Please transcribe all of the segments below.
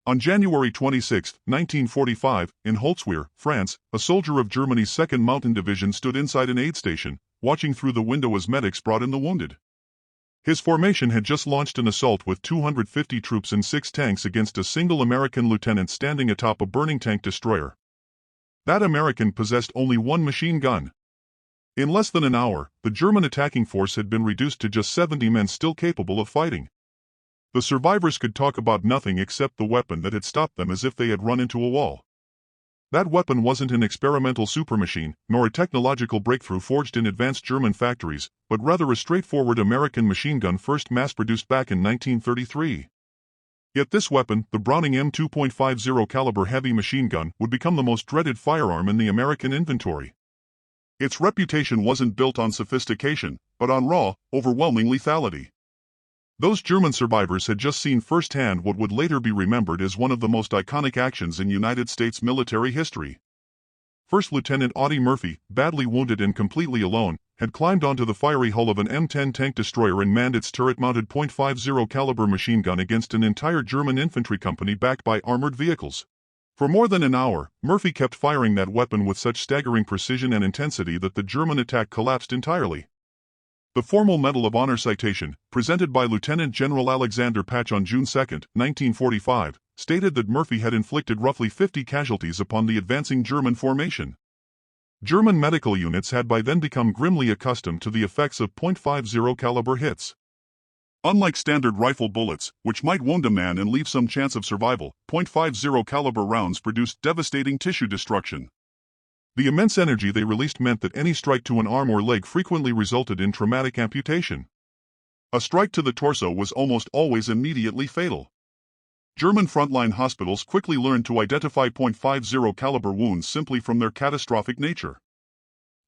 On January 26, 1945, in Holzwihr, France, a soldier of Germany's 2nd Mountain Division stood inside an aid station, watching through the window as medics brought in the wounded. His formation had just launched an assault with 250 troops and 6 tanks against a single American lieutenant standing atop a burning tank destroyer. That American possessed only one machine gun. In less than an hour, the German attacking force had been reduced to just 70 men still capable of fighting. The survivors could talk about nothing except the weapon that had stopped them, as if they had run into a wall. That weapon wasn't an experimental supermachine, nor a technological breakthrough forged in advanced German factories, but rather a straightforward American machine gun first mass-produced back in 1933. Yet this weapon, the Browning M2.50 caliber heavy machine gun, would become the most dreaded firearm in the American inventory. Its reputation wasn't built on sophistication, but on raw, overwhelming lethality. Those German survivors had just seen firsthand what would later be remembered as one of the most iconic actions in United States military history. First Lieutenant Audie Murphy, badly wounded and completely alone, had climbed onto the fiery hull of an M10 tank destroyer and manned its turret-mounted .50 caliber machine gun against an entire German infantry company backed by armored vehicles. For more than an hour, Murphy kept firing that weapon with such staggering precision and intensity that the German attack collapsed entirely. The formal Medal of Honor citation, presented by Lieutenant General Alexander Patch on June 2, 1945, stated that Murphy had inflicted roughly 50 casualties upon the advancing German formation. German medical units had by then become grimly accustomed to the effects of .50 caliber hits. Unlike standard rifle bullets, which might wound a man and leave some chance of survival, .50 caliber rounds produced devastating tissue destruction. The immense energy they released meant that any strike to an arm or leg frequently resulted in traumatic amputation. A strike to the torso was almost always immediately fatal. German frontline hospitals quickly learned to identify .50 caliber wounds simply from their catastrophic nature.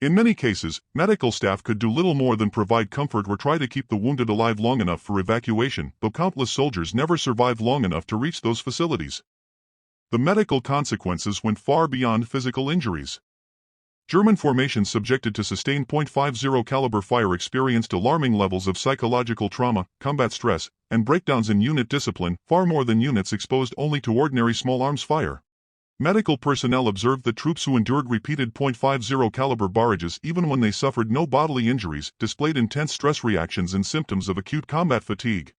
In many cases, medical staff could do little more than provide comfort or try to keep the wounded alive long enough for evacuation, though countless soldiers never survived long enough to reach those facilities. The medical consequences went far beyond physical injuries. German formations subjected to sustained .50 caliber fire experienced alarming levels of psychological trauma, combat stress, and breakdowns in unit discipline, far more than units exposed only to ordinary small arms fire. Medical personnel observed that troops who endured repeated .50 caliber barrages even when they suffered no bodily injuries displayed intense stress reactions and symptoms of acute combat fatigue.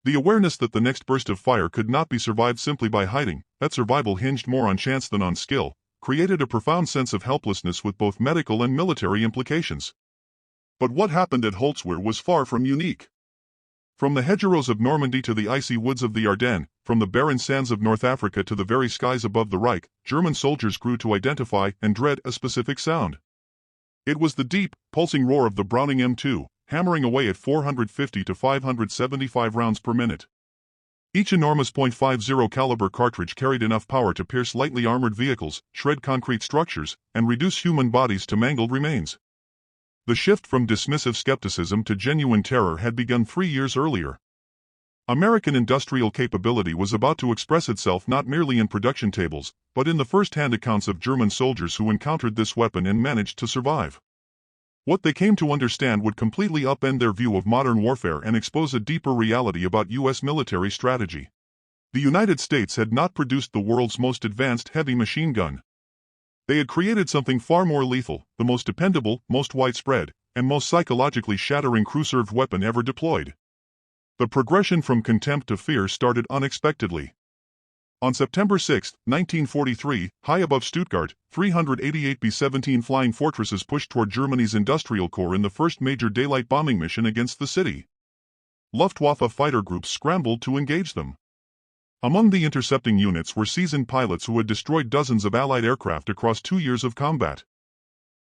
The awareness that the next burst of fire could not be survived simply by hiding, that survival hinged more on chance than on skill, created a profound sense of helplessness with both medical and military implications. But what happened at Holzwihr was far from unique. From the hedgerows of Normandy to the icy woods of the Ardennes, from the barren sands of North Africa to the very skies above the Reich, German soldiers grew to identify and dread a specific sound. It was the deep, pulsing roar of the Browning M2, hammering away at 450 to 575 rounds per minute. Each enormous .50 caliber cartridge carried enough power to pierce lightly armored vehicles, shred concrete structures, and reduce human bodies to mangled remains. The shift from dismissive skepticism to genuine terror had begun 3 years earlier. American industrial capability was about to express itself not merely in production tables, but in the first-hand accounts of German soldiers who encountered this weapon and managed to survive. What they came to understand would completely upend their view of modern warfare and expose a deeper reality about U.S. military strategy. The United States had not produced the world's most advanced heavy machine gun. They had created something far more lethal, the most dependable, most widespread, and most psychologically shattering crew-served weapon ever deployed. The progression from contempt to fear started unexpectedly. On September 6, 1943, high above Stuttgart, 388 B-17 Flying Fortresses pushed toward Germany's industrial core in the first major daylight bombing mission against the city. Luftwaffe fighter groups scrambled to engage them. Among the intercepting units were seasoned pilots who had destroyed dozens of Allied aircraft across 2 years of combat.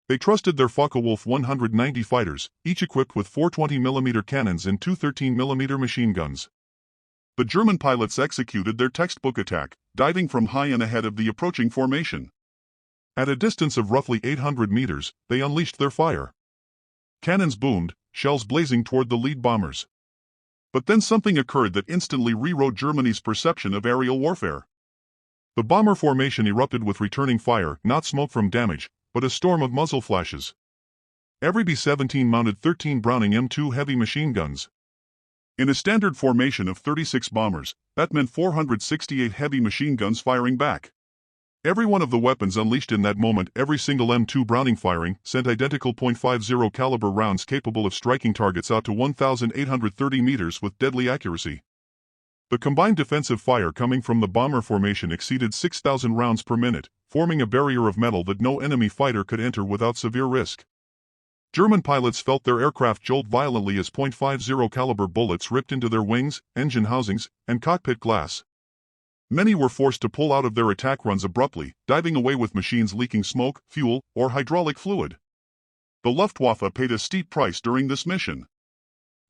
They trusted their Focke-Wulf 190 fighters, each equipped with 4 20mm cannons and 2 13mm machine guns. The German pilots executed their textbook attack, diving from high and ahead of the approaching formation. At a distance of roughly 800 meters, they unleashed their fire. Cannons boomed, shells blazing toward the lead bombers. But then something occurred that instantly rewrote Germany's perception of aerial warfare. The bomber formation erupted with returning fire, not smoke from damage, but a storm of muzzle flashes. Every B-17 mounted 13 Browning M2 heavy machine guns. In a standard formation of 36 bombers, that meant 468 heavy machine guns firing back. Every one of the weapons unleashed in that moment, every single M2 Browning firing, sent identical .50 caliber rounds capable of striking targets out to 1,830 meters with deadly accuracy. The combined defensive fire coming from the bomber formation exceeded 6,000 rounds per minute, forming a barrier of metal that no enemy fighter could enter without severe risk. German pilots felt their aircraft jolt violently as .50 caliber bullets ripped into their wings, engine housings, and cockpit glass. Many were forced to pull out of their attack runs abruptly, diving away with machines leaking smoke, fuel, or hydraulic fluid. The Luftwaffe paid a steep price during this mission.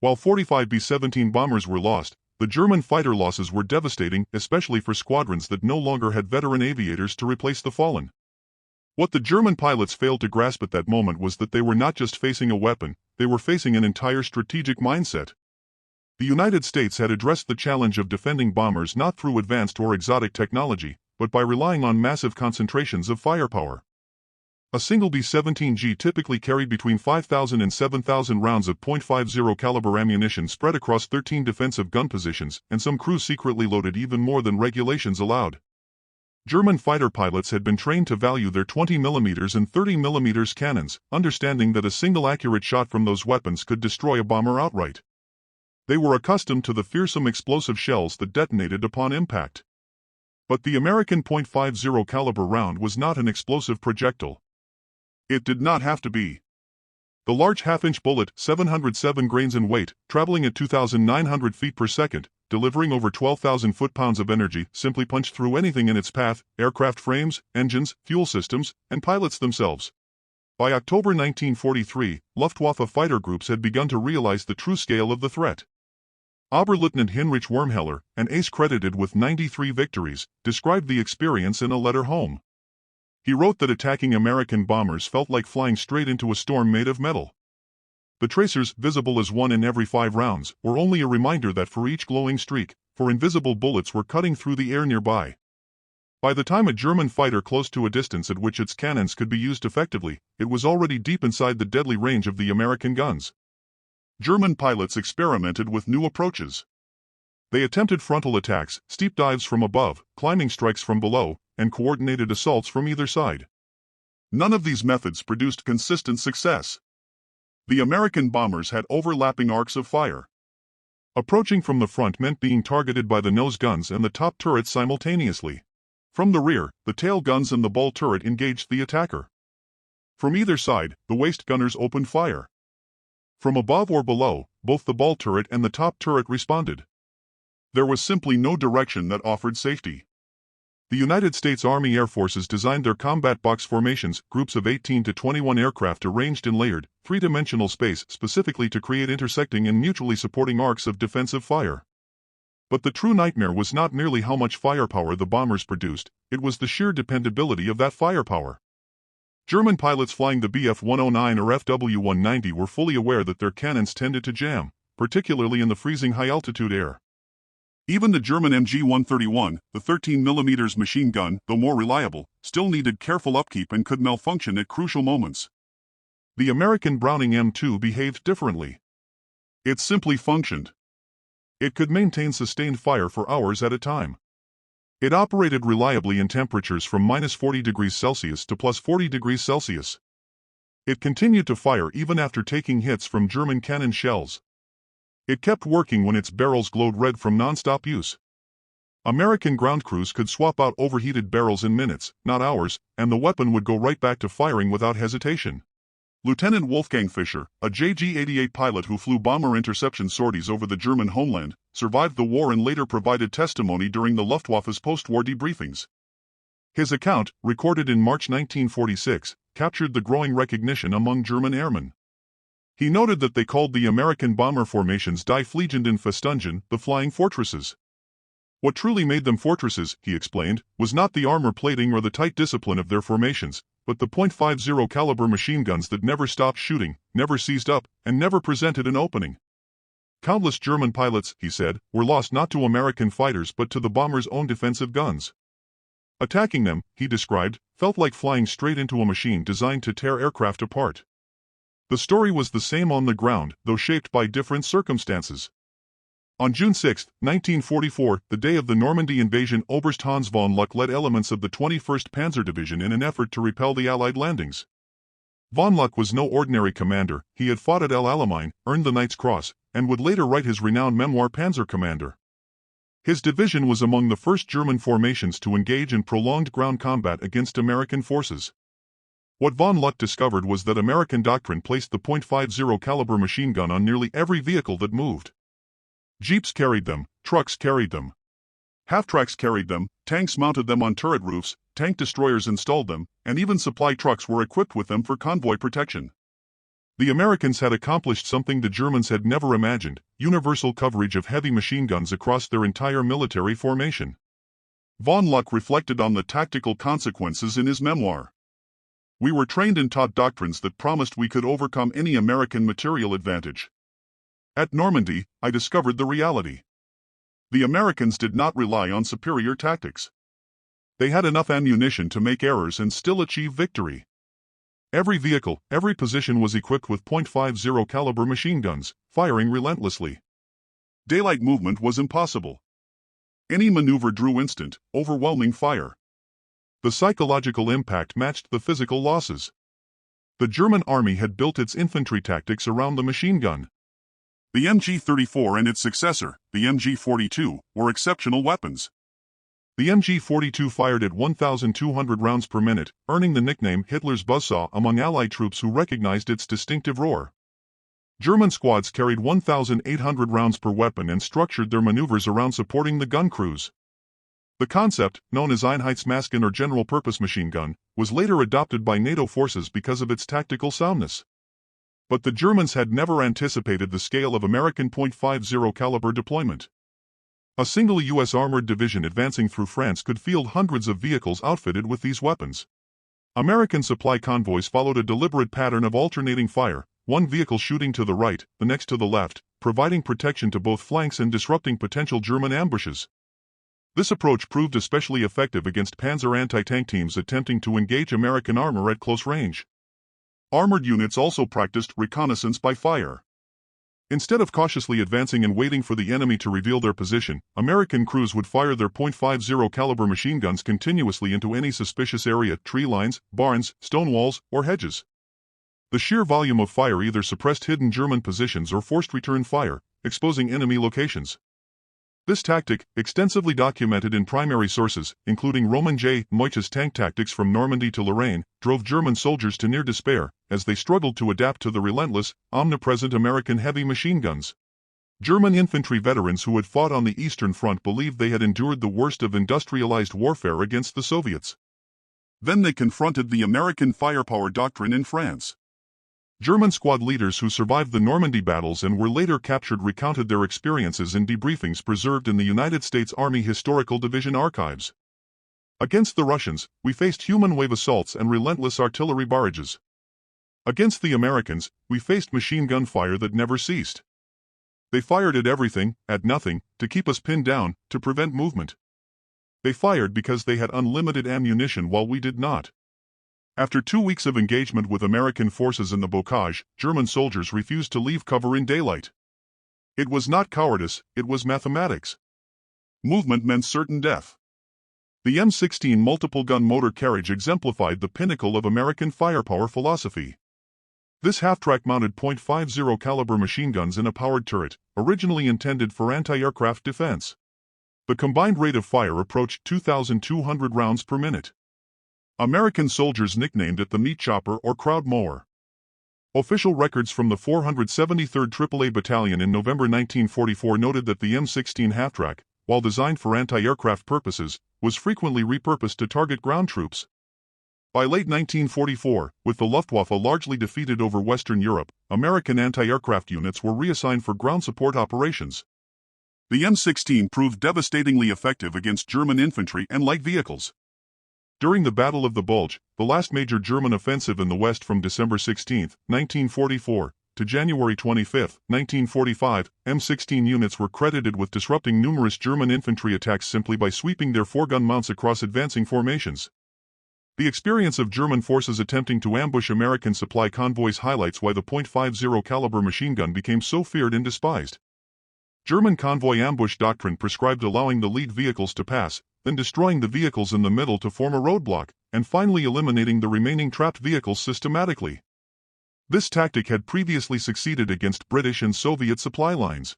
While 45 B-17 bombers were lost, the German fighter losses were devastating, especially for squadrons that no longer had veteran aviators to replace the fallen. What the German pilots failed to grasp at that moment was that they were not just facing a weapon, they were facing an entire strategic mindset. The United States had addressed the challenge of defending bombers not through advanced or exotic technology, but by relying on massive concentrations of firepower. A single B-17G typically carried between 5,000 and 7,000 rounds of .50 caliber ammunition spread across 13 defensive gun positions, and some crews secretly loaded even more than regulations allowed. German fighter pilots had been trained to value their 20mm and 30mm cannons, understanding that a single accurate shot from those weapons could destroy a bomber outright. They were accustomed to the fearsome explosive shells that detonated upon impact. But the American .50 caliber round was not an explosive projectile. It did not have to be. The large half-inch bullet, 707 grains in weight, traveling at 2,900 feet per second, delivering over 12,000 foot-pounds of energy, simply punched through anything in its path, aircraft frames, engines, fuel systems, and pilots themselves. By October 1943, Luftwaffe fighter groups had begun to realize the true scale of the threat. Oberleutnant Heinrich Wormheller, an ace credited with 93 victories, described the experience in a letter home. He wrote that attacking American bombers felt like flying straight into a storm made of metal. The tracers, visible as 1 in every 5 rounds, were only a reminder that for each glowing streak, 4 invisible bullets were cutting through the air nearby. By the time a German fighter close to a distance at which its cannons could be used effectively, it was already deep inside the deadly range of the American guns. German pilots experimented with new approaches. They attempted frontal attacks, steep dives from above, climbing strikes from below, and coordinated assaults from either side. None of these methods produced consistent success. The American bombers had overlapping arcs of fire. Approaching from the front meant being targeted by the nose guns and the top turrets simultaneously. From the rear, the tail guns and the ball turret engaged the attacker. From either side, the waist gunners opened fire. From above or below, both the ball turret and the top turret responded. There was simply no direction that offered safety. The United States Army Air Forces designed their combat box formations, groups of 18 to 21 aircraft arranged in layered, three-dimensional space specifically to create intersecting and mutually supporting arcs of defensive fire. But the true nightmare was not merely how much firepower the bombers produced, it was the sheer dependability of that firepower. German pilots flying the Bf-109 or Fw-190 were fully aware that their cannons tended to jam, particularly in the freezing high-altitude air. Even the German MG-131, the 13mm machine gun, though more reliable, still needed careful upkeep and could malfunction at crucial moments. The American Browning M2 behaved differently. It simply functioned. It could maintain sustained fire for hours at a time. It operated reliably in temperatures from -40°C to +40°C. It continued to fire even after taking hits from German cannon shells. It kept working when its barrels glowed red from non-stop use. American ground crews could swap out overheated barrels in minutes, not hours, and the weapon would go right back to firing without hesitation. Lieutenant Wolfgang Fischer, a JG-88 pilot who flew bomber interception sorties over the German homeland, survived the war and later provided testimony during the Luftwaffe's post-war debriefings. His account, recorded in March 1946, captured the growing recognition among German airmen. He noted that they called the American bomber formations Die Fliegenden Festungen, the flying fortresses. What truly made them fortresses, he explained, was not the armor plating or the tight discipline of their formations, but the .50 caliber machine guns that never stopped shooting, never seized up, and never presented an opening. Countless German pilots, he said, were lost not to American fighters but to the bombers' own defensive guns. Attacking them, he described, felt like flying straight into a machine designed to tear aircraft apart. The story was the same on the ground, though shaped by different circumstances. On June 6, 1944, the day of the Normandy invasion, Oberst Hans von Luck led elements of the 21st Panzer Division in an effort to repel the Allied landings. Von Luck was no ordinary commander. He had fought at El Alamein, earned the Knight's Cross, and would later write his renowned memoir Panzer Commander. His division was among the first German formations to engage in prolonged ground combat against American forces. What von Luck discovered was that American doctrine placed the .50 caliber machine gun on nearly every vehicle that moved. Jeeps carried them, trucks carried them. Half-tracks carried them, tanks mounted them on turret roofs, tank destroyers installed them, and even supply trucks were equipped with them for convoy protection. The Americans had accomplished something the Germans had never imagined: universal coverage of heavy machine guns across their entire military formation. Von Luck reflected on the tactical consequences in his memoir. "We were trained and taught doctrines that promised we could overcome any American material advantage. At Normandy, I discovered the reality. The Americans did not rely on superior tactics. They had enough ammunition to make errors and still achieve victory. Every vehicle, every position was equipped with .50 caliber machine guns, firing relentlessly. Daylight movement was impossible. Any maneuver drew instant, overwhelming fire. The psychological impact matched the physical losses. The German army had built its infantry tactics around the machine gun. The MG-34 and its successor, the MG-42, were exceptional weapons. The MG-42 fired at 1,200 rounds per minute, earning the nickname Hitler's buzzsaw among Allied troops who recognized its distinctive roar. German squads carried 1,800 rounds per weapon and structured their maneuvers around supporting the gun crews. The concept, known as Einheitsmasken or general-purpose machine gun, was later adopted by NATO forces because of its tactical soundness. But the Germans had never anticipated the scale of American .50 caliber deployment. A single U.S. armored division advancing through France could field hundreds of vehicles outfitted with these weapons. American supply convoys followed a deliberate pattern of alternating fire, one vehicle shooting to the right, the next to the left, providing protection to both flanks and disrupting potential German ambushes. This approach proved especially effective against Panzer anti-tank teams attempting to engage American armor at close range. Armored units also practiced reconnaissance by fire. Instead of cautiously advancing and waiting for the enemy to reveal their position, American crews would fire their .50 caliber machine guns continuously into any suspicious area: tree lines, barns, stone walls, or hedges. The sheer volume of fire either suppressed hidden German positions or forced return fire, exposing enemy locations. This tactic, extensively documented in primary sources, including Roman J. Moich's tank tactics from Normandy to Lorraine, drove German soldiers to near despair, as they struggled to adapt to the relentless, omnipresent American heavy machine guns. German infantry veterans who had fought on the Eastern Front believed they had endured the worst of industrialized warfare against the Soviets. Then they confronted the American firepower doctrine in France. German squad leaders who survived the Normandy battles and were later captured recounted their experiences in debriefings preserved in the United States Army Historical Division archives. Against the Russians, we faced human wave assaults and relentless artillery barrages. Against the Americans, we faced machine gun fire that never ceased. They fired at everything, at nothing, to keep us pinned down, to prevent movement. They fired because they had unlimited ammunition while we did not. After 2 weeks of engagement with American forces in the Bocage, German soldiers refused to leave cover in daylight. It was not cowardice, it was mathematics. Movement meant certain death. The M16 multiple-gun motor carriage exemplified the pinnacle of American firepower philosophy. This half-track mounted .50 caliber machine guns in a powered turret, originally intended for anti-aircraft defense. The combined rate of fire approached 2,200 rounds per minute. American soldiers nicknamed it the meat chopper or crowd mower. Official records from the 473rd AAA Battalion in November 1944 noted that the M16 half-track, while designed for anti-aircraft purposes, was frequently repurposed to target ground troops. By late 1944, with the Luftwaffe largely defeated over Western Europe, American anti-aircraft units were reassigned for ground support operations. The M16 proved devastatingly effective against German infantry and light vehicles. During the Battle of the Bulge, the last major German offensive in the West from December 16, 1944, to January 25, 1945, M16 units were credited with disrupting numerous German infantry attacks simply by sweeping their four-gun mounts across advancing formations. The experience of German forces attempting to ambush American supply convoys highlights why the .50 caliber machine gun became so feared and despised. German convoy ambush doctrine prescribed allowing the lead vehicles to pass, then destroying the vehicles in the middle to form a roadblock, and finally eliminating the remaining trapped vehicles systematically. This tactic had previously succeeded against British and Soviet supply lines.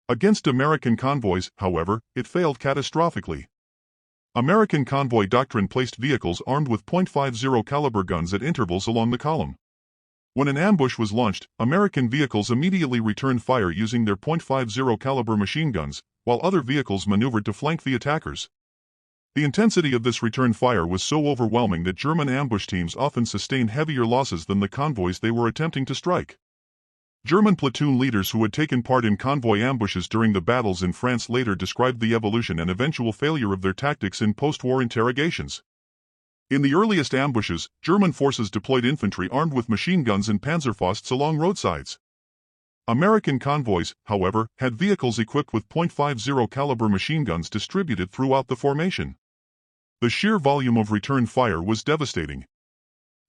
Against American convoys, however, it failed catastrophically. American convoy doctrine placed vehicles armed with .50 caliber guns at intervals along the column. When an ambush was launched, American vehicles immediately returned fire using their .50 caliber machine guns, while other vehicles maneuvered to flank the attackers. The intensity of this return fire was so overwhelming that German ambush teams often sustained heavier losses than the convoys they were attempting to strike. German platoon leaders who had taken part in convoy ambushes during the battles in France later described the evolution and eventual failure of their tactics in post-war interrogations. In the earliest ambushes, German forces deployed infantry armed with machine guns and panzerfausts along roadsides. American convoys, however, had vehicles equipped with .50 caliber machine guns distributed throughout the formation. The sheer volume of return fire was devastating.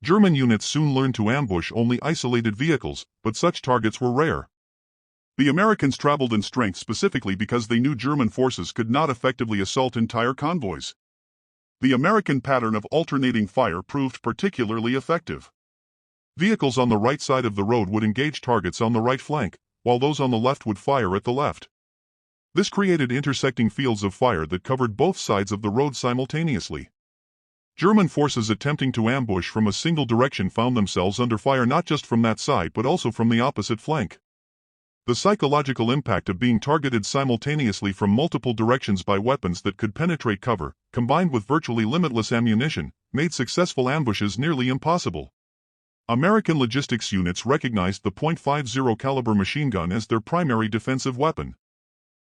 German units soon learned to ambush only isolated vehicles, but such targets were rare. The Americans traveled in strength specifically because they knew German forces could not effectively assault entire convoys. The American pattern of alternating fire proved particularly effective. Vehicles on the right side of the road would engage targets on the right flank, while those on the left would fire at the left. This created intersecting fields of fire that covered both sides of the road simultaneously. German forces attempting to ambush from a single direction found themselves under fire not just from that side but also from the opposite flank. The psychological impact of being targeted simultaneously from multiple directions by weapons that could penetrate cover, combined with virtually limitless ammunition, made successful ambushes nearly impossible. American logistics units recognized the .50 caliber machine gun as their primary defensive weapon.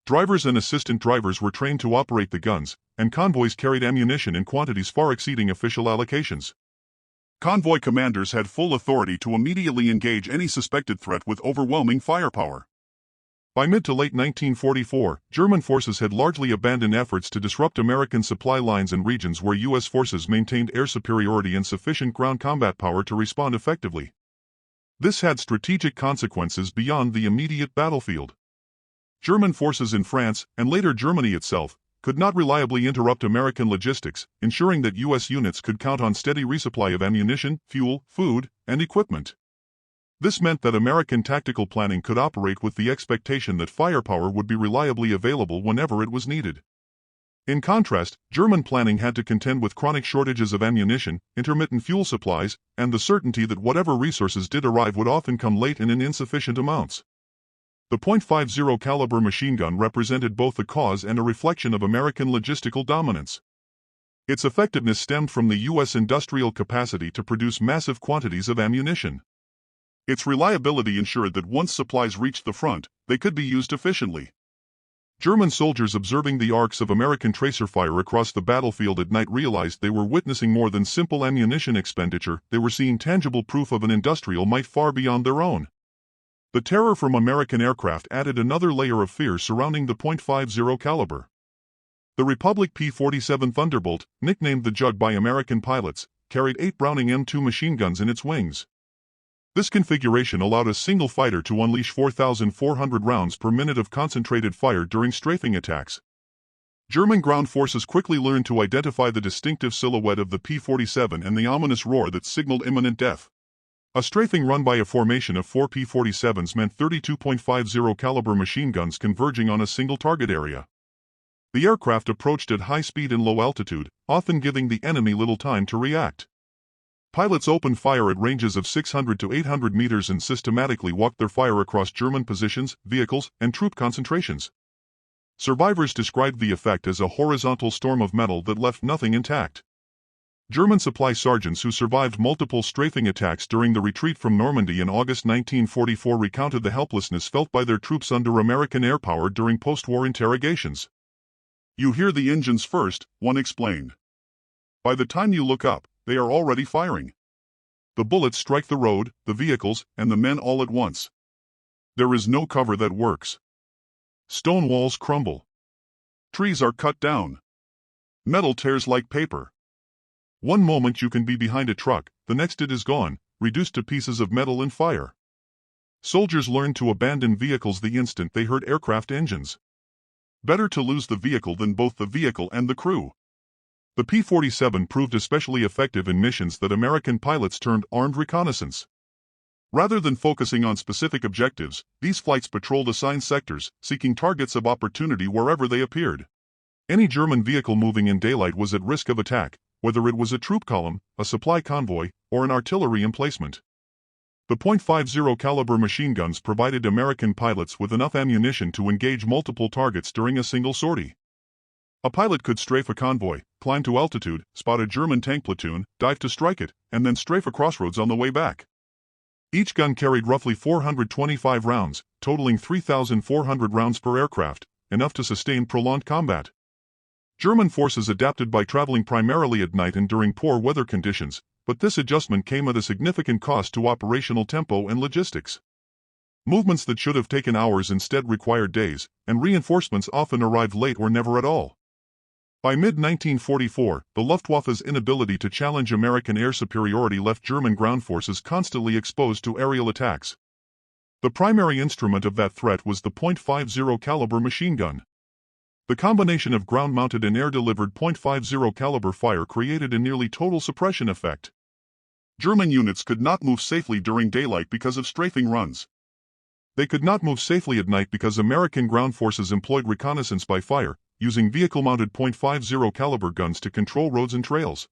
Drivers and assistant drivers were trained to operate the guns, and convoys carried ammunition in quantities far exceeding official allocations. Convoy commanders had full authority to immediately engage any suspected threat with overwhelming firepower. By mid to late 1944, German forces had largely abandoned efforts to disrupt American supply lines in regions where U.S. forces maintained air superiority and sufficient ground combat power to respond effectively. This had strategic consequences beyond the immediate battlefield. German forces in France, and later Germany itself, could not reliably interrupt American logistics, ensuring that U.S. units could count on steady resupply of ammunition, fuel, food, and equipment. This meant that American tactical planning could operate with the expectation that firepower would be reliably available whenever it was needed. In contrast, German planning had to contend with chronic shortages of ammunition, intermittent fuel supplies, and the certainty that whatever resources did arrive would often come late and in insufficient amounts. The .50 caliber machine gun represented both the cause and a reflection of American logistical dominance. Its effectiveness stemmed from the U.S. industrial capacity to produce massive quantities of ammunition. Its reliability ensured that once supplies reached the front, they could be used efficiently. German soldiers observing the arcs of American tracer fire across the battlefield at night realized they were witnessing more than simple ammunition expenditure, they were seeing tangible proof of an industrial might far beyond their own. The terror from American aircraft added another layer of fear surrounding the .50 caliber. The Republic P-47 Thunderbolt, nicknamed the Jug by American pilots, carried 8 Browning M2 machine guns in its wings. This configuration allowed a single fighter to unleash 4,400 rounds per minute of concentrated fire during strafing attacks. German ground forces quickly learned to identify the distinctive silhouette of the P-47 and the ominous roar that signaled imminent death. A strafing run by a formation of 4 P-47s meant 32.50 caliber machine guns converging on a single target area. The aircraft approached at high speed and low altitude, often giving the enemy little time to react. Pilots opened fire at ranges of 600 to 800 meters and systematically walked their fire across German positions, vehicles, and troop concentrations. Survivors described the effect as a horizontal storm of metal that left nothing intact. German supply sergeants who survived multiple strafing attacks during the retreat from Normandy in August 1944 recounted the helplessness felt by their troops under American air power during post-war interrogations. "You hear the engines first," one explained. "By the time you look up, they are already firing. The bullets strike the road, the vehicles, and the men all at once. There is no cover that works. Stone walls crumble. Trees are cut down. Metal tears like paper. One moment you can be behind a truck, the next it is gone, reduced to pieces of metal in fire. Soldiers learned to abandon vehicles the instant they heard aircraft engines. Better to lose the vehicle than both the vehicle and the crew. The P-47 proved especially effective in missions that American pilots termed armed reconnaissance. Rather than focusing on specific objectives, these flights patrolled assigned sectors, seeking targets of opportunity wherever they appeared. Any German vehicle moving in daylight was at risk of attack, whether it was a troop column, a supply convoy, or an artillery emplacement. The .50 caliber machine guns provided American pilots with enough ammunition to engage multiple targets during a single sortie. A pilot could strafe a convoy, climb to altitude, spot a German tank platoon, dive to strike it, and then strafe a crossroads on the way back. Each gun carried roughly 425 rounds, totaling 3,400 rounds per aircraft, enough to sustain prolonged combat. German forces adapted by traveling primarily at night and during poor weather conditions, but this adjustment came at a significant cost to operational tempo and logistics. Movements that should have taken hours instead required days, and reinforcements often arrived late or never at all. By mid-1944, the Luftwaffe's inability to challenge American air superiority left German ground forces constantly exposed to aerial attacks. The primary instrument of that threat was the .50 caliber machine gun. The combination of ground-mounted and air-delivered .50 caliber fire created a nearly total suppression effect. German units could not move safely during daylight because of strafing runs. They could not move safely at night because American ground forces employed reconnaissance by fire, using vehicle-mounted .50 caliber guns to control roads and trails.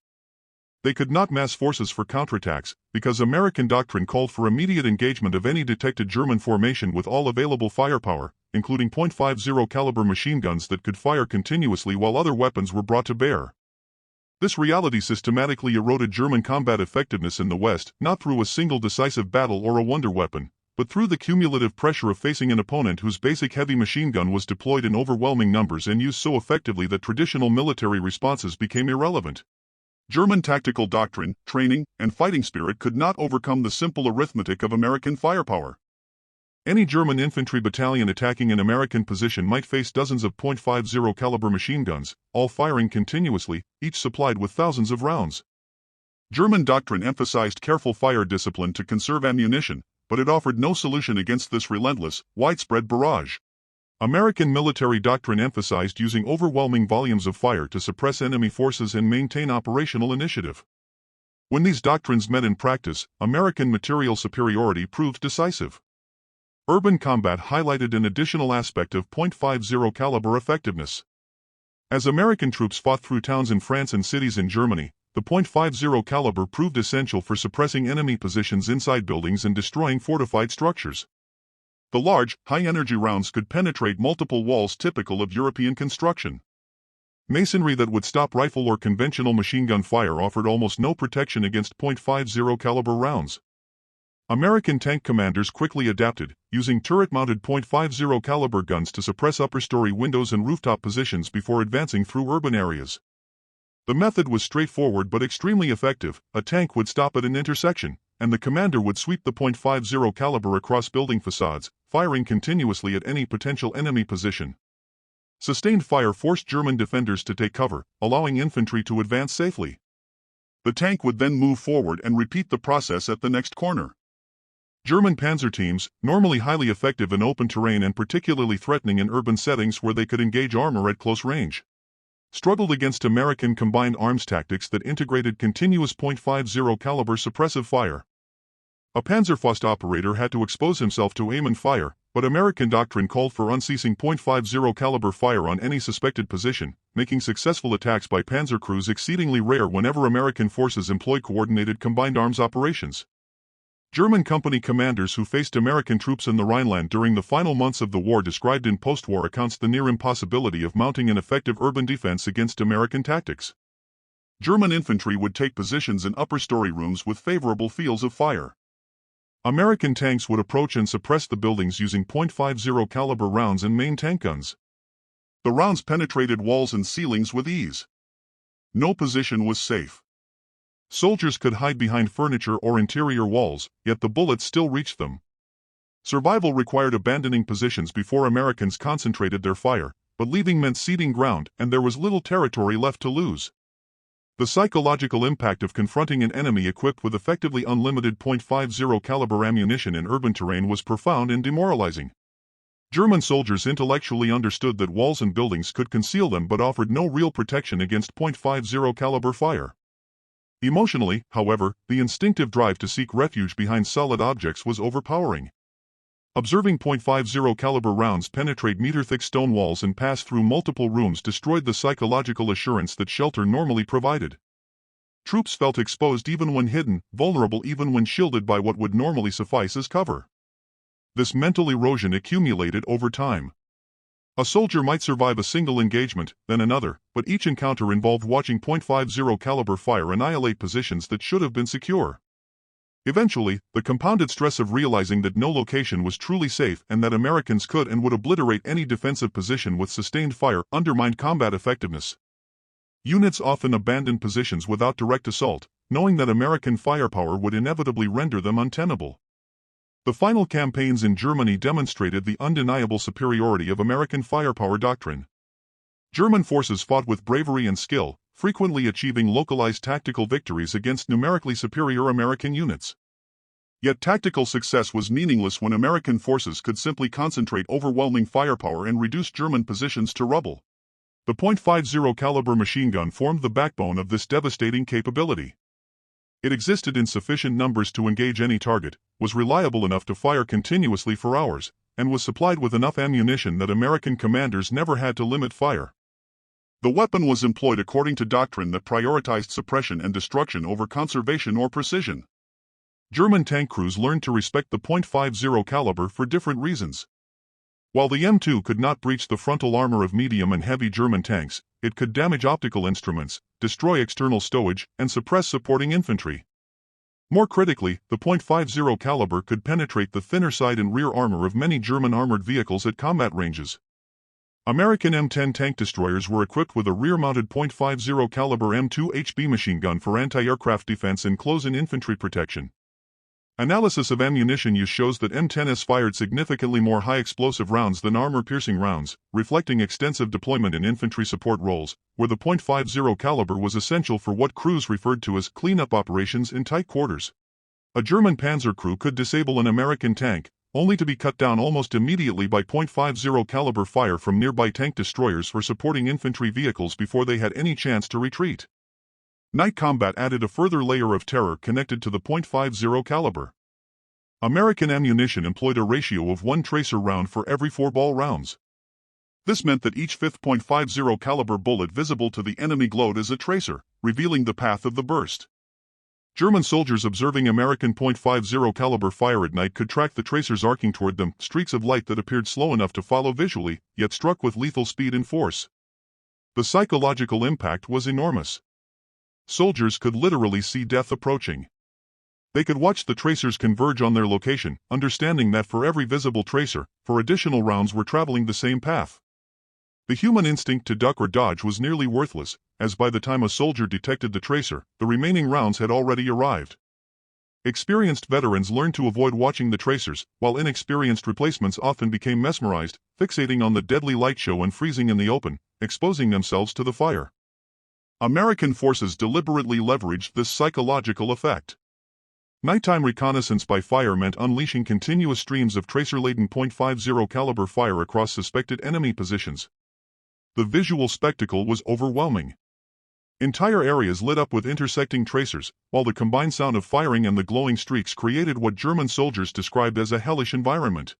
They could not mass forces for counterattacks, because American doctrine called for immediate engagement of any detected German formation with all available firepower, including .50 caliber machine guns that could fire continuously while other weapons were brought to bear. This reality systematically eroded German combat effectiveness in the West, not through a single decisive battle or a wonder weapon, but through the cumulative pressure of facing an opponent whose basic heavy machine gun was deployed in overwhelming numbers and used so effectively that traditional military responses became irrelevant. German tactical doctrine, training, and fighting spirit could not overcome the simple arithmetic of American firepower. Any German infantry battalion attacking an American position might face dozens of .50 caliber machine guns, all firing continuously, each supplied with thousands of rounds. German doctrine emphasized careful fire discipline to conserve ammunition, but it offered no solution against this relentless, widespread barrage. American military doctrine emphasized using overwhelming volumes of fire to suppress enemy forces and maintain operational initiative. When these doctrines met in practice, American material superiority proved decisive. Urban combat highlighted an additional aspect of .50 caliber effectiveness. As American troops fought through towns in France and cities in Germany, the .50 caliber proved essential for suppressing enemy positions inside buildings and destroying fortified structures. The large, high-energy rounds could penetrate multiple walls typical of European construction. Masonry that would stop rifle or conventional machine gun fire offered almost no protection against .50 caliber rounds. American tank commanders quickly adapted, using turret-mounted .50 caliber guns to suppress upper-story windows and rooftop positions before advancing through urban areas. The method was straightforward but extremely effective. A tank would stop at an intersection, and the commander would sweep the .50 caliber across building facades, firing continuously at any potential enemy position. Sustained fire forced German defenders to take cover, allowing infantry to advance safely. The tank would then move forward and repeat the process at the next corner. German panzer teams, normally highly effective in open terrain and particularly threatening in urban settings where they could engage armor at close range, struggled against American combined arms tactics that integrated continuous .50 caliber suppressive fire. A Panzerfaust operator had to expose himself to aim and fire, but American doctrine called for unceasing .50 caliber fire on any suspected position, making successful attacks by panzer crews exceedingly rare whenever American forces employed coordinated combined arms operations. German company commanders who faced American troops in the Rhineland during the final months of the war described in post-war accounts the near impossibility of mounting an effective urban defense against American tactics. German infantry would take positions in upper-story rooms with favorable fields of fire. American tanks would approach and suppress the buildings using .50 caliber rounds and main tank guns. The rounds penetrated walls and ceilings with ease. No position was safe. Soldiers could hide behind furniture or interior walls, yet the bullets still reached them. Survival required abandoning positions before Americans concentrated their fire, but leaving meant ceding ground and there was little territory left to lose. The psychological impact of confronting an enemy equipped with effectively unlimited .50 caliber ammunition in urban terrain was profound and demoralizing. German soldiers intellectually understood that walls and buildings could conceal them but offered no real protection against .50 caliber fire. Emotionally, however, the instinctive drive to seek refuge behind solid objects was overpowering. Observing .50 caliber rounds penetrate meter-thick stone walls and pass through multiple rooms destroyed the psychological assurance that shelter normally provided. Troops felt exposed even when hidden, vulnerable even when shielded by what would normally suffice as cover. This mental erosion accumulated over time. A soldier might survive a single engagement, then another, but each encounter involved watching .50 caliber fire annihilate positions that should have been secure. Eventually, the compounded stress of realizing that no location was truly safe and that Americans could and would obliterate any defensive position with sustained fire undermined combat effectiveness. Units often abandoned positions without direct assault, knowing that American firepower would inevitably render them untenable. The final campaigns in Germany demonstrated the undeniable superiority of American firepower doctrine. German forces fought with bravery and skill, frequently achieving localized tactical victories against numerically superior American units. Yet tactical success was meaningless when American forces could simply concentrate overwhelming firepower and reduce German positions to rubble. The .50 caliber machine gun formed the backbone of this devastating capability. It existed in sufficient numbers to engage any target, was reliable enough to fire continuously for hours, and was supplied with enough ammunition that American commanders never had to limit fire. The weapon was employed according to doctrine that prioritized suppression and destruction over conservation or precision. German tank crews learned to respect the .50 caliber for different reasons. While the M2 could not breach the frontal armor of medium and heavy German tanks, it could damage optical instruments, destroy external stowage, and suppress supporting infantry. More critically, the .50 caliber could penetrate the thinner side and rear armor of many German armored vehicles at combat ranges. American M10 tank destroyers were equipped with a rear-mounted .50 caliber M2 HB machine gun for anti-aircraft defense and close-in infantry protection. Analysis of ammunition use shows that M10s fired significantly more high-explosive rounds than armor-piercing rounds, reflecting extensive deployment in infantry support roles, where the .50 caliber was essential for what crews referred to as cleanup operations in tight quarters. A German panzer crew could disable an American tank, only to be cut down almost immediately by .50 caliber fire from nearby tank destroyers for supporting infantry vehicles before they had any chance to retreat. Night combat added a further layer of terror connected to the .50 caliber. American ammunition employed a ratio of 1 tracer round for every 4 ball rounds. This meant that each fifth .50 caliber bullet visible to the enemy glowed as a tracer, revealing the path of the burst. German soldiers observing American .50 caliber fire at night could track the tracers arcing toward them, streaks of light that appeared slow enough to follow visually, yet struck with lethal speed and force. The psychological impact was enormous. Soldiers could literally see death approaching. They could watch the tracers converge on their location, understanding that for every visible tracer, 4 additional rounds were traveling the same path. The human instinct to duck or dodge was nearly worthless, as by the time a soldier detected the tracer, the remaining rounds had already arrived. Experienced veterans learned to avoid watching the tracers, while inexperienced replacements often became mesmerized, fixating on the deadly light show and freezing in the open, exposing themselves to the fire. American forces deliberately leveraged this psychological effect. Nighttime reconnaissance by fire meant unleashing continuous streams of tracer-laden .50 caliber fire across suspected enemy positions. The visual spectacle was overwhelming. Entire areas lit up with intersecting tracers, while the combined sound of firing and the glowing streaks created what German soldiers described as a hellish environment.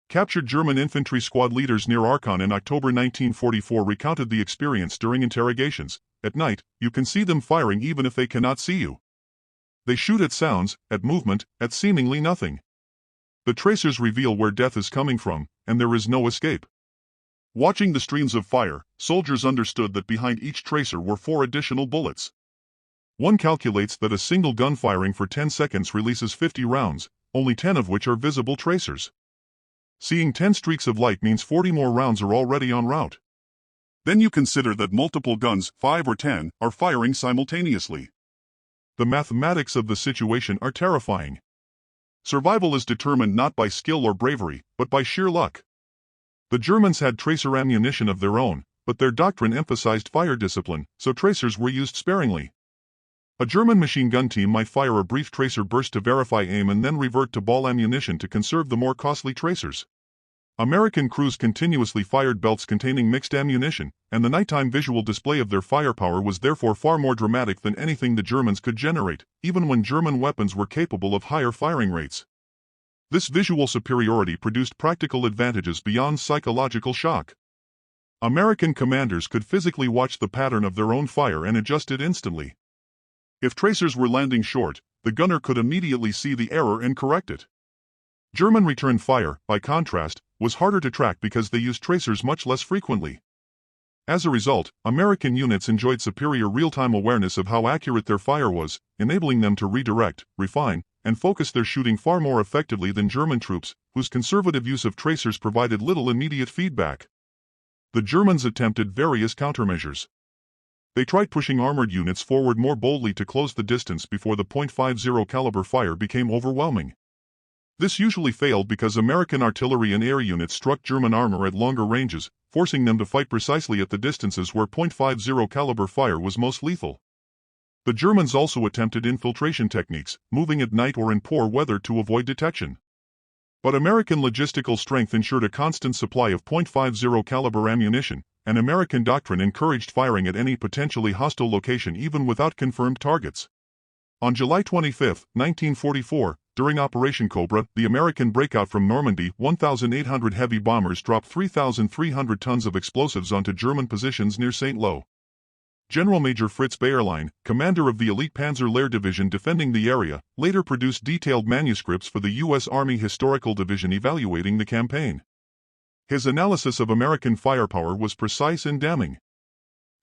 Captured German infantry squad leaders near Aachen in October 1944 recounted the experience during interrogations. At night, you can see them firing even if they cannot see you. They shoot at sounds, at movement, at seemingly nothing. The tracers reveal where death is coming from, and there is no escape. Watching the streams of fire, soldiers understood that behind each tracer were 4 additional bullets. One calculates that a single gun firing for 10 seconds releases 50 rounds, only 10 of which are visible tracers. Seeing 10 streaks of light means 40 more rounds are already en route. Then you consider that multiple guns, 5 or 10, are firing simultaneously. The mathematics of the situation are terrifying. Survival is determined not by skill or bravery, but by sheer luck. The Germans had tracer ammunition of their own, but their doctrine emphasized fire discipline, so tracers were used sparingly. A German machine gun team might fire a brief tracer burst to verify aim and then revert to ball ammunition to conserve the more costly tracers. American crews continuously fired belts containing mixed ammunition, and the nighttime visual display of their firepower was therefore far more dramatic than anything the Germans could generate, even when German weapons were capable of higher firing rates. This visual superiority produced practical advantages beyond psychological shock. American commanders could physically watch the pattern of their own fire and adjust it instantly. If tracers were landing short, the gunner could immediately see the error and correct it. German return fire, by contrast, was harder to track because they used tracers much less frequently. As a result, American units enjoyed superior real-time awareness of how accurate their fire was, enabling them to redirect, refine, and focus their shooting far more effectively than German troops, whose conservative use of tracers provided little immediate feedback. The Germans attempted various countermeasures. They tried pushing armored units forward more boldly to close the distance before the .50 caliber fire became overwhelming. This usually failed because American artillery and air units struck German armor at longer ranges, forcing them to fight precisely at the distances where .50 caliber fire was most lethal. The Germans also attempted infiltration techniques, moving at night or in poor weather to avoid detection. But American logistical strength ensured a constant supply of .50 caliber ammunition, and American doctrine encouraged firing at any potentially hostile location even without confirmed targets. On July 25, 1944, during Operation Cobra, the American breakout from Normandy, 1,800 heavy bombers dropped 3,300 tons of explosives onto German positions near St. Lo. General Major Fritz Bayerlein, commander of the elite Panzer Lehr Division defending the area, later produced detailed manuscripts for the U.S. Army Historical Division evaluating the campaign. His analysis of American firepower was precise and damning.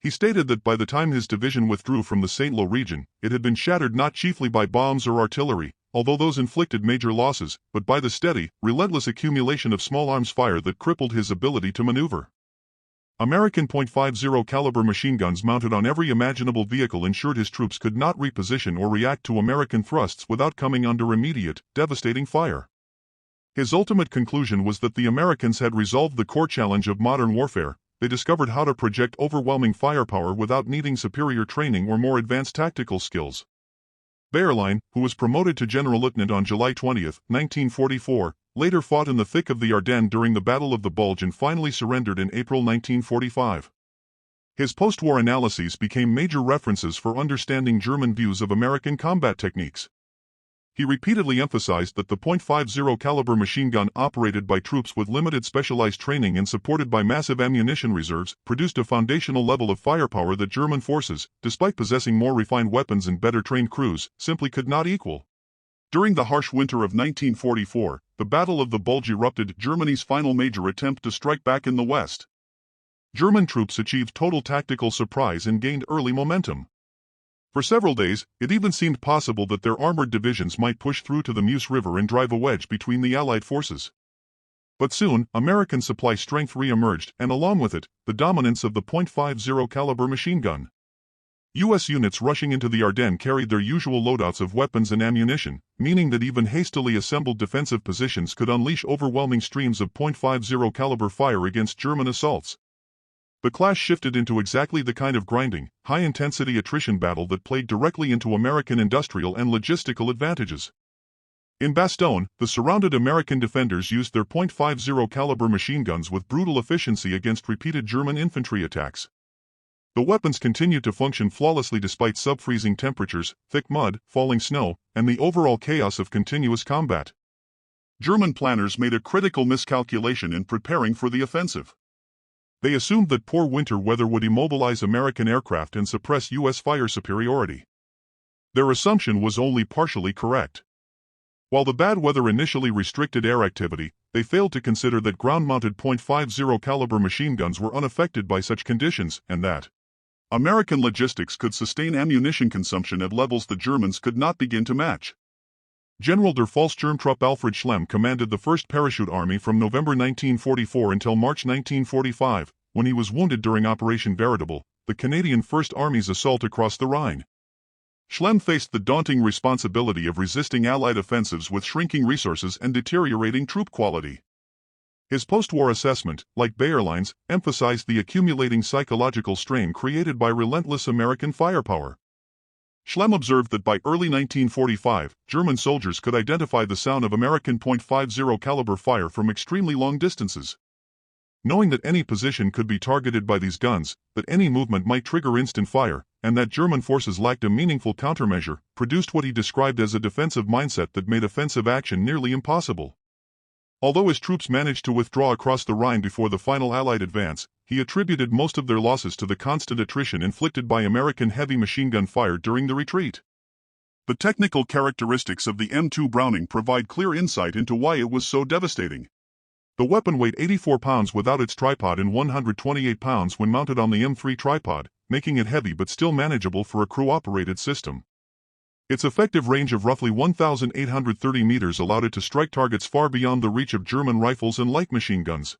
He stated that by the time his division withdrew from the St. Lo region, it had been shattered not chiefly by bombs or artillery, although those inflicted major losses, but by the steady, relentless accumulation of small arms fire that crippled his ability to maneuver. American .50 caliber machine guns mounted on every imaginable vehicle ensured his troops could not reposition or react to American thrusts without coming under immediate, devastating fire. His ultimate conclusion was that the Americans had resolved the core challenge of modern warfare. They discovered how to project overwhelming firepower without needing superior training or more advanced tactical skills. Bayerlein, who was promoted to General Lieutenant on July 20, 1944, later fought in the thick of the Ardennes during the Battle of the Bulge and finally surrendered in April 1945. His post-war analyses became major references for understanding German views of American combat techniques. He repeatedly emphasized that the .50 caliber machine gun operated by troops with limited specialized training and supported by massive ammunition reserves produced a foundational level of firepower that German forces, despite possessing more refined weapons and better trained crews, simply could not equal. During the harsh winter of 1944, the Battle of the Bulge erupted, Germany's final major attempt to strike back in the West. German troops achieved total tactical surprise and gained early momentum. For several days, it even seemed possible that their armored divisions might push through to the Meuse River and drive a wedge between the Allied forces. But soon, American supply strength re-emerged, and along with it, the dominance of the .50 caliber machine gun. U.S. units rushing into the Ardennes carried their usual loadouts of weapons and ammunition, meaning that even hastily assembled defensive positions could unleash overwhelming streams of .50 caliber fire against German assaults. The clash shifted into exactly the kind of grinding, high-intensity attrition battle that played directly into American industrial and logistical advantages. In Bastogne, the surrounded American defenders used their .50 caliber machine guns with brutal efficiency against repeated German infantry attacks. The weapons continued to function flawlessly despite sub-freezing temperatures, thick mud, falling snow, and the overall chaos of continuous combat. German planners made a critical miscalculation in preparing for the offensive. They assumed that poor winter weather would immobilize American aircraft and suppress U.S. fire superiority. Their assumption was only partially correct. While the bad weather initially restricted air activity, they failed to consider that ground-mounted .50 caliber machine guns were unaffected by such conditions, and that American logistics could sustain ammunition consumption at levels the Germans could not begin to match. General der Volkssturmtruppe Alfred Schlemm commanded the 1st Parachute Army from November 1944 until March 1945, when he was wounded during Operation Veritable, the Canadian First Army's assault across the Rhine. Schlemm faced the daunting responsibility of resisting Allied offensives with shrinking resources and deteriorating troop quality. His post-war assessment, like Bayerlein's, emphasized the accumulating psychological strain created by relentless American firepower. Schlemm observed that by early 1945, German soldiers could identify the sound of American .50 caliber fire from extremely long distances. Knowing that any position could be targeted by these guns, that any movement might trigger instant fire, and that German forces lacked a meaningful countermeasure, produced what he described as a defensive mindset that made offensive action nearly impossible. Although his troops managed to withdraw across the Rhine before the final Allied advance, he attributed most of their losses to the constant attrition inflicted by American heavy machine gun fire during the retreat. The technical characteristics of the M2 Browning provide clear insight into why it was so devastating. The weapon weighed 84 pounds without its tripod and 128 pounds when mounted on the M3 tripod, making it heavy but still manageable for a crew-operated system. Its effective range of roughly 1,830 meters allowed it to strike targets far beyond the reach of German rifles and light machine guns.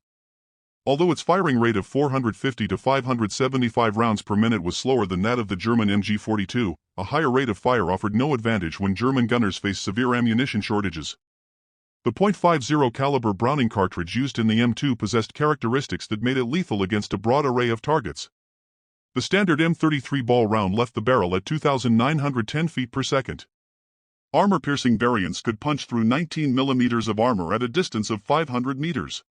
Although its firing rate of 450 to 575 rounds per minute was slower than that of the German MG42, a higher rate of fire offered no advantage when German gunners faced severe ammunition shortages. The .50 caliber Browning cartridge used in the M2 possessed characteristics that made it lethal against a broad array of targets. The standard M33 ball round left the barrel at 2,910 feet per second. Armor-piercing variants could punch through 19 millimeters of armor at a distance of 500 meters.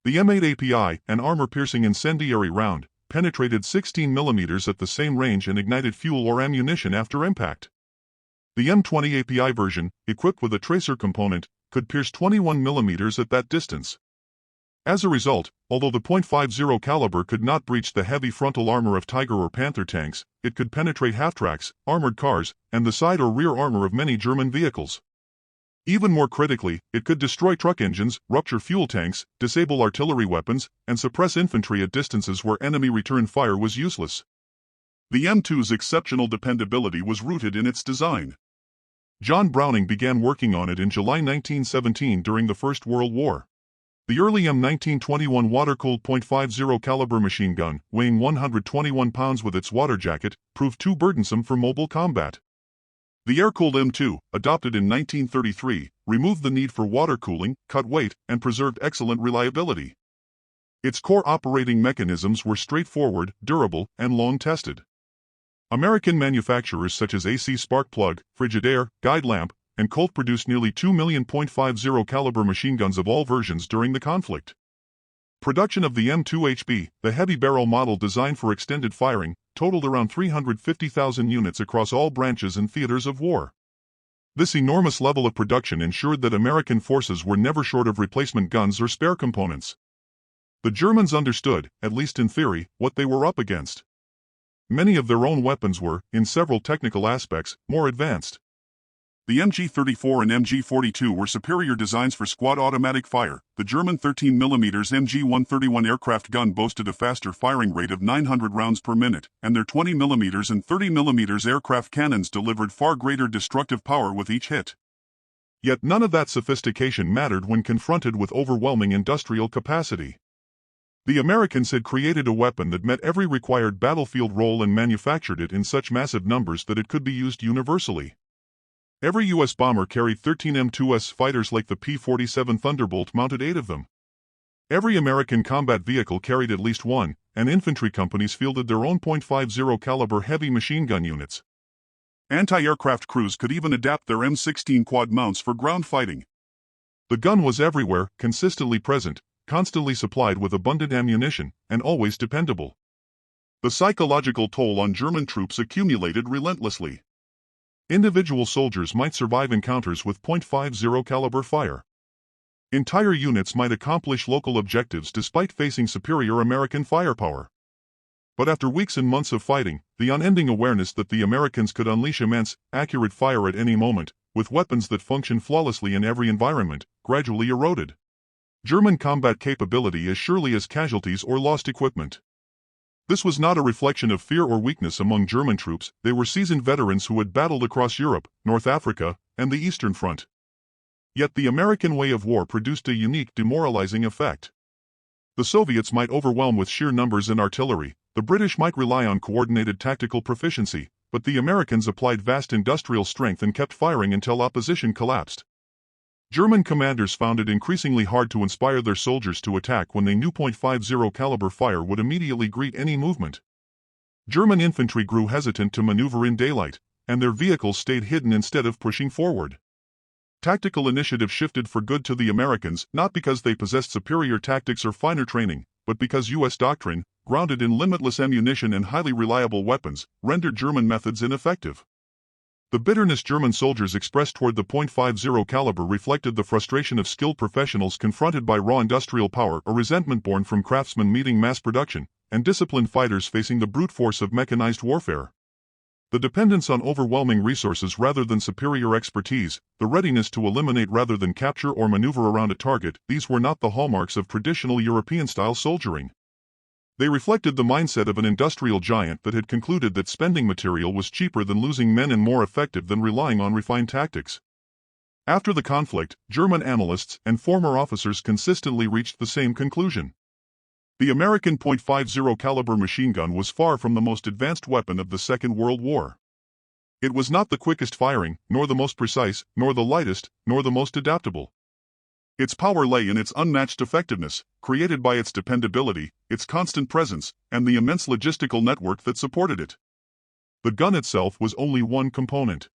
The M8 API, an armor-piercing incendiary round, penetrated 16 millimeters at the same range and ignited fuel or ammunition after impact. The M20 API version, equipped with a tracer component, could pierce 21 millimeters at that distance. As a result, although the .50 caliber could not breach the heavy frontal armor of Tiger or Panther tanks, it could penetrate half-tracks, armored cars, and the side or rear armor of many German vehicles. Even more critically, it could destroy truck engines, rupture fuel tanks, disable artillery weapons, and suppress infantry at distances where enemy return fire was useless. The M2's exceptional dependability was rooted in its design. John Browning began working on it in July 1917 during the First World War. The early M1921 water-cooled .50 caliber machine gun, weighing 121 pounds with its water jacket, proved too burdensome for mobile combat. The air-cooled M2, adopted in 1933, removed the need for water cooling, cut weight, and preserved excellent reliability. Its core operating mechanisms were straightforward, durable, and long-tested. American manufacturers such as AC Spark Plug, Frigidaire, Guide Lamp, and Colt produced nearly 2 million .50 caliber machine guns of all versions during the conflict. Production of the M2HB, the heavy barrel model designed for extended firing, totaled around 350,000 units across all branches and theaters of war. This enormous level of production ensured that American forces were never short of replacement guns or spare components. The Germans understood, at least in theory, what they were up against. Many of their own weapons were, in several technical aspects, more advanced. The MG34 and MG42 were superior designs for squad automatic fire. The German 13mm MG131 aircraft gun boasted a faster firing rate of 900 rounds per minute, and their 20mm and 30mm aircraft cannons delivered far greater destructive power with each hit. Yet none of that sophistication mattered when confronted with overwhelming industrial capacity. The Americans had created a weapon that met every required battlefield role and manufactured it in such massive numbers that it could be used universally. Every U.S. bomber carried 13 M2S fighters like the P-47 Thunderbolt mounted 8 of them. Every American combat vehicle carried at least one, and infantry companies fielded their own .50 caliber heavy machine gun units. Anti-aircraft crews could even adapt their M16 quad mounts for ground fighting. The gun was everywhere, consistently present, constantly supplied with abundant ammunition, and always dependable. The psychological toll on German troops accumulated relentlessly. Individual soldiers might survive encounters with .50 caliber fire. Entire units might accomplish local objectives despite facing superior American firepower. But after weeks and months of fighting, the unending awareness that the Americans could unleash immense, accurate fire at any moment, with weapons that function flawlessly in every environment, gradually eroded German combat capability as surely as casualties or lost equipment. This was not a reflection of fear or weakness among German troops. They were seasoned veterans who had battled across Europe, North Africa, and the Eastern Front. Yet the American way of war produced a unique demoralizing effect. The Soviets might overwhelm with sheer numbers and artillery, the British might rely on coordinated tactical proficiency, but the Americans applied vast industrial strength and kept firing until opposition collapsed. German commanders found it increasingly hard to inspire their soldiers to attack when they knew .50 caliber fire would immediately greet any movement. German infantry grew hesitant to maneuver in daylight, and their vehicles stayed hidden instead of pushing forward. Tactical initiative shifted for good to the Americans, not because they possessed superior tactics or finer training, but because U.S. doctrine, grounded in limitless ammunition and highly reliable weapons, rendered German methods ineffective. The bitterness German soldiers expressed toward the .50 caliber reflected the frustration of skilled professionals confronted by raw industrial power, a resentment born from craftsmen meeting mass production, and disciplined fighters facing the brute force of mechanized warfare. The dependence on overwhelming resources rather than superior expertise, the readiness to eliminate rather than capture or maneuver around a target, these were not the hallmarks of traditional European-style soldiering. They reflected the mindset of an industrial giant that had concluded that spending material was cheaper than losing men and more effective than relying on refined tactics. After the conflict, German analysts and former officers consistently reached the same conclusion. The American .50 caliber machine gun was far from the most advanced weapon of the Second World War. It was not the quickest firing, nor the most precise, nor the lightest, nor the most adaptable. Its power lay in its unmatched effectiveness, created by its dependability, its constant presence, and the immense logistical network that supported it. The gun itself was only one component.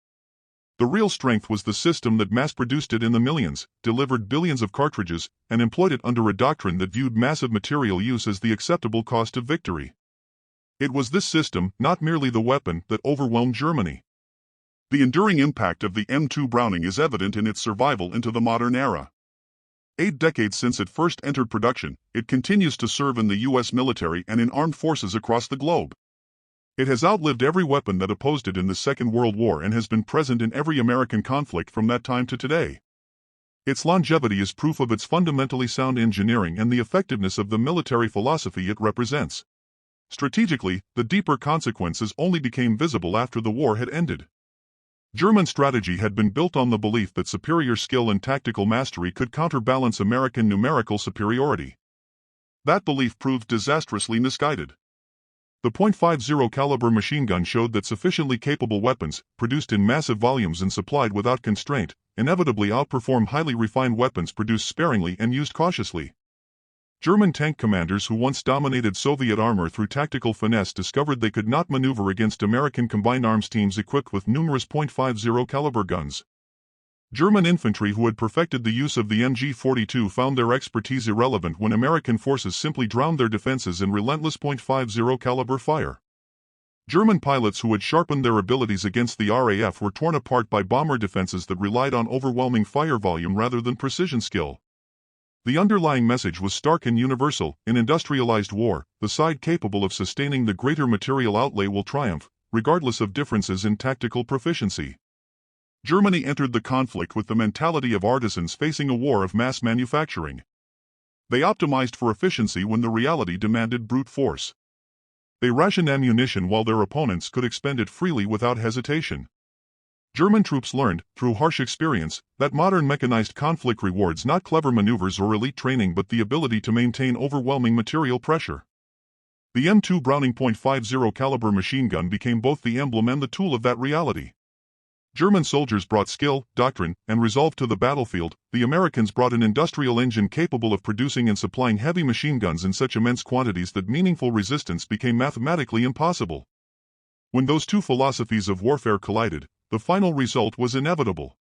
The real strength was the system that mass-produced it in the millions, delivered billions of cartridges, and employed it under a doctrine that viewed massive material use as the acceptable cost of victory. It was this system, not merely the weapon, that overwhelmed Germany. The enduring impact of the M2 Browning is evident in its survival into the modern era. 8 decades since it first entered production, it continues to serve in the U.S. military and in armed forces across the globe. It has outlived every weapon that opposed it in the Second World War and has been present in every American conflict from that time to today. Its longevity is proof of its fundamentally sound engineering and the effectiveness of the military philosophy it represents. Strategically, the deeper consequences only became visible after the war had ended. German strategy had been built on the belief that superior skill and tactical mastery could counterbalance American numerical superiority. That belief proved disastrously misguided. The .50 caliber machine gun showed that sufficiently capable weapons, produced in massive volumes and supplied without constraint, inevitably outperform highly refined weapons produced sparingly and used cautiously. German tank commanders who once dominated Soviet armor through tactical finesse discovered they could not maneuver against American combined arms teams equipped with numerous .50 caliber guns. German infantry who had perfected the use of the MG-42 found their expertise irrelevant when American forces simply drowned their defenses in relentless .50 caliber fire. German pilots who had sharpened their abilities against the RAF were torn apart by bomber defenses that relied on overwhelming fire volume rather than precision skill. The underlying message was stark and universal: in industrialized war, the side capable of sustaining the greater material outlay will triumph, regardless of differences in tactical proficiency. Germany entered the conflict with the mentality of artisans facing a war of mass manufacturing. They optimized for efficiency when the reality demanded brute force. They rationed ammunition while their opponents could expend it freely without hesitation. German troops learned, through harsh experience, that modern mechanized conflict rewards not clever maneuvers or elite training but the ability to maintain overwhelming material pressure. The M2 Browning .50 caliber machine gun became both the emblem and the tool of that reality. German soldiers brought skill, doctrine, and resolve to the battlefield. The Americans brought an industrial engine capable of producing and supplying heavy machine guns in such immense quantities that meaningful resistance became mathematically impossible. When those two philosophies of warfare collided, the final result was inevitable.